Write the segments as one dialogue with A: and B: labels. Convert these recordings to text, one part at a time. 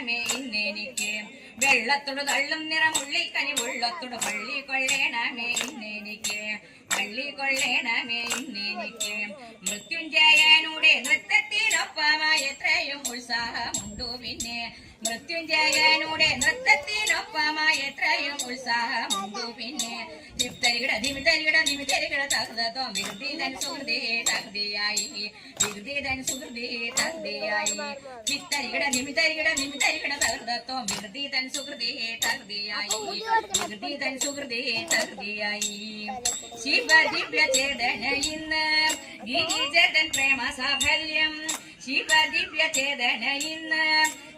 A: കൊള്ളേണമേ ഇന്നെനിക്ക് വെള്ളത്തോട് തള്ളും നിറമുള്ളിക്കനി വെള്ളത്തോട് പള്ളി കൊള്ളേണമേ ഇന്നെനിക്ക് പള്ളി കൊള്ളേണമേ ഇന്നെനിക്ക് മൃത്യുഞ്ജയനുടെ നൃത്തത്തിനൊപ്പമായി എത്രയും ഉത്സാഹമുണ്ടു പിന്നെ മൃത്യുഞ്ജയനുടെ നൃത്തത്തിനൊപ്പമായി എത്രയും ഉത്സാഹമുണ്ടു പിന്നെ ധിമിതരികിട ധിമിതരികിട ധിമിതരികിട തകൃതോ വിരുദ്ധീതൻ സുഹൃതി തകൃതിയായി വിരുദ്ധീതൻ സുഹൃതി തകൃതിയായി ധിത്തരികിട ധിമിതരികിട ധിമിതരികിട തകൃതോ വിരുദ്ധീതൻ സുഹൃതി തകൃതിയായി വിരുദ്ധീതൻ സുഹൃതി തകൃതിയായി ശിവദിവ്യ ചേതന ഇന്ന് ഗിരിജതൻ പ്രേമ സാഫല്യം ശിവദിവ്യ ചേതന ഇന്ന്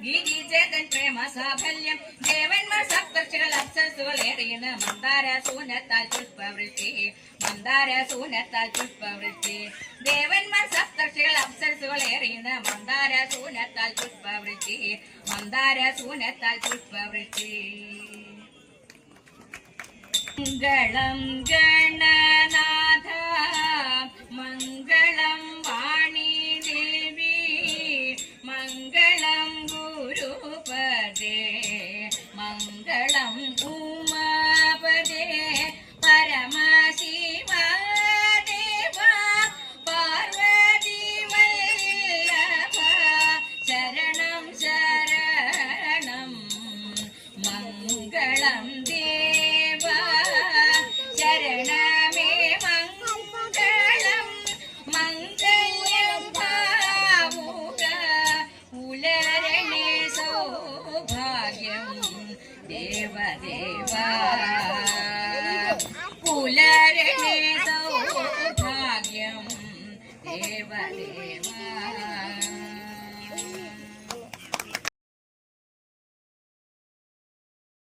A: ഗിരിജതൻ പ്രേമ സാഫല്യം ദേവന്മാർ സപ്തർഷികൾ അപ്സരസുകളേറിയുന്ന മന്ദാര സൂനത്താൽ പുഷ്പവൃഷ്ടി മന്ദാര സൂനത്താൽ പുഷ്പവൃഷ്ടി ദേവന്മാർ സപ്തർഷികൾ അപ്സരസുകളേറിയുന്ന മന്ദാര സൂനത്താൽ പുഷ്പവൃഷ്ടി മന്ദാര സൂനത്താൽ പുഷ്പവൃഷ്ടി മംഗളം ഗണനാഥ മംഗളം വാണി ദേവി മംഗളം ഗുരുപദേ മംഗളം ഉമാപദേ പരമശിവദേവ പാർവതി വല്ലഭ ശരണം ശരണം മംഗളം ദേവ ശരണമേ മംഗളം മംഗല്യം ഭാവുക പുലരണേ സൗഭാഗ്യം ദേവദേവ